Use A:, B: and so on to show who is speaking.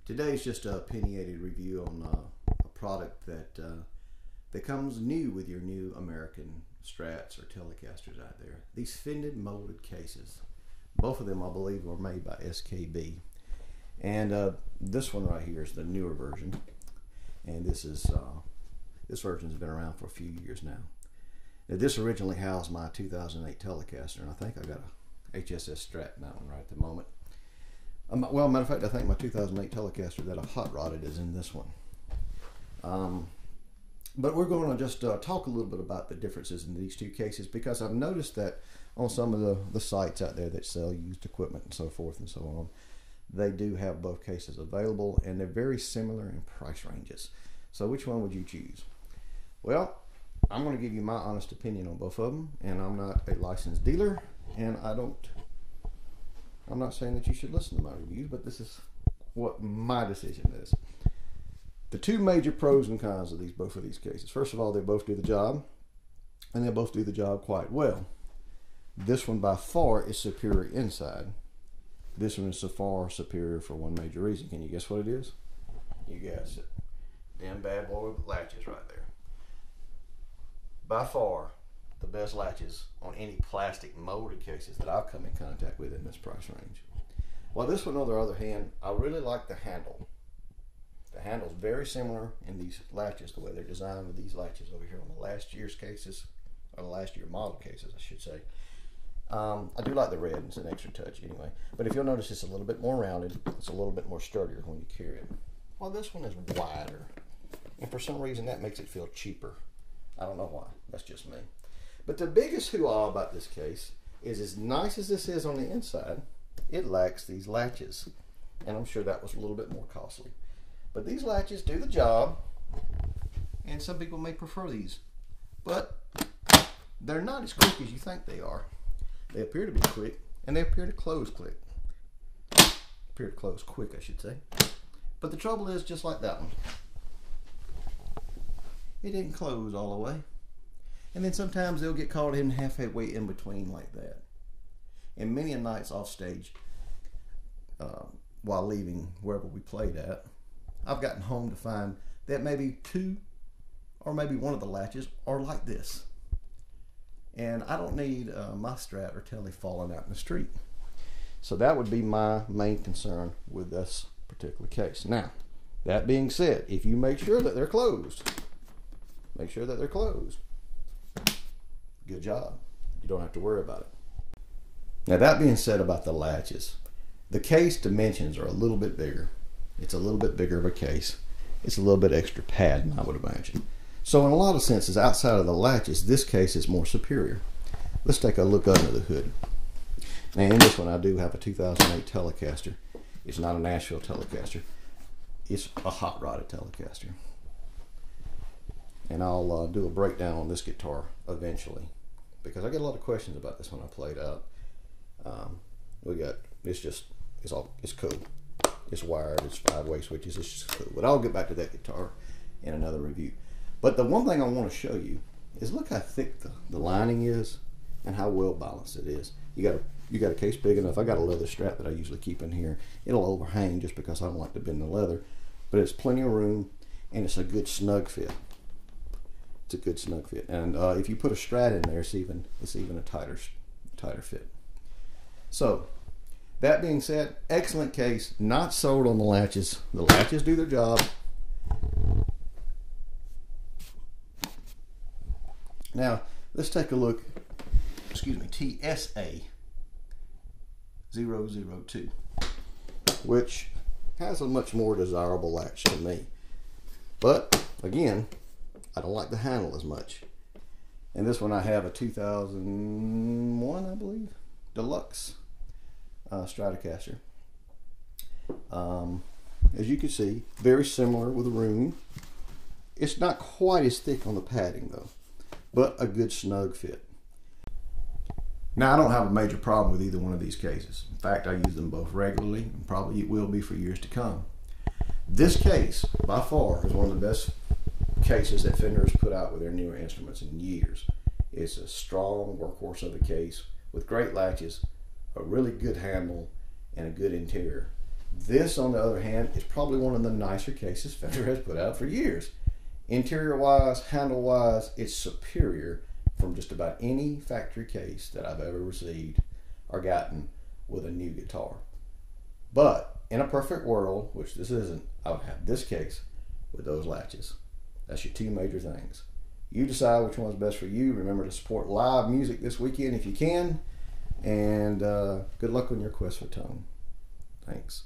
A: Today's just a opinionated review on a product that comes new with your new American Strats or Telecasters out there. These Fender molded cases. Both of them, I believe, were made by SKB. And this one right here is the newer version. And this version's been around for a few years now. Now, this originally housed my 2008 Telecaster, and I think I got a HSS Strat in that one right at the moment. Well, matter of fact, I think my 2008 Telecaster that I hot rodded is in this one. But we're going to just talk a little bit about the differences in these two cases, because I've noticed that on some of the sites out there that sell used equipment and so forth and so on, they do have both cases available, and they're very similar in price ranges. So which one would you choose? Well, I'm going to give you my honest opinion on both of them, and I'm not a licensed dealer, and I'm not saying that you should listen to my reviews, but this is what my decision is. The two major pros and cons of both of these cases. First of all, they both do the job, and they both do the job quite well. This one by far is superior inside. This one is so far superior for one major reason. Can you guess what it is? You guess it. Damn bad boy with latches right there. By far the best latches on any plastic molded cases that I've come in contact with in this price range. Well, this one on the other hand, I really like the handle. The handle's very similar in these latches, the way they're designed with these latches over here on the last year's cases, or the last year model cases, I should say. I do like the red, it's an extra touch anyway. But if you'll notice, it's a little bit more rounded, it's a little bit more sturdier when you carry it. Well, this one is wider, and for some reason that makes it feel cheaper. I don't know why, that's just me. But the biggest hoo-ah about this case is, as nice as this is on the inside, it lacks these latches. And I'm sure that was a little bit more costly. But these latches do the job, and some people may prefer these. But they're not as quick as you think they are. They appear to be quick, and they appear to close quick. Appear to close quick, I should say. But the trouble is, just like that one, it didn't close all the way. And then sometimes they'll get caught in halfway in between like that. And many a nights off stage, while leaving wherever we played at, I've gotten home to find that maybe two or maybe one of the latches are like this. And I don't need my Strat or Tele falling out in the street. So that would be my main concern with this particular case. Now, that being said, if you make sure that they're closed, make sure that they're closed. Good job. You don't have to worry about it. Now, that being said about the latches, the case dimensions are a little bit bigger. It's a little bit bigger of a case. It's a little bit extra padding, I would imagine. So in a lot of senses, outside of the latches, this case is more superior. Let's take a look under the hood. Now, in this one, I do have a 2008 Telecaster. It's not a Nashville Telecaster. It's a hot rodded Telecaster. And I'll do a breakdown on this guitar eventually, because I get a lot of questions about this when I played out. It's cool. It's wired, it's 5-way switches, it's just cool. But I'll get back to that guitar in another review. But the one thing I want to show you is look how thick the lining is and how well balanced it is. You got a case big enough. I got a leather strap that I usually keep in here. It'll overhang just because I don't like to bend the leather, but it's plenty of room, and it's a good snug fit. It's a good snug fit, and if you put a Strat in there, it's even a tighter fit. So, that being said, excellent case. Not sold on the latches. The latches do their job. Now, let's take a look. Excuse me, TSA 002, which has a much more desirable latch to me. But again, I don't like the handle as much. And this one, I have a 2001, I believe, Deluxe Stratocaster. As you can see, very similar with the room. It's not quite as thick on the padding though, but a good snug fit. Now, I don't have a major problem with either one of these cases. In fact, I use them both regularly, and probably it will be for years to come. This case, by far, is one of the best cases that Fender has put out with their newer instruments in years. It's a strong workhorse of a case with great latches, a really good handle, and a good interior. This, on the other hand, is probably one of the nicer cases Fender has put out for years. Interior-wise, handle-wise, it's superior from just about any factory case that I've ever received or gotten with a new guitar. But in a perfect world, which this isn't, I would have this case with those latches. That's your two major things. You decide which one's best for you. Remember to support live music this weekend if you can. And good luck on your quest for tone. Thanks.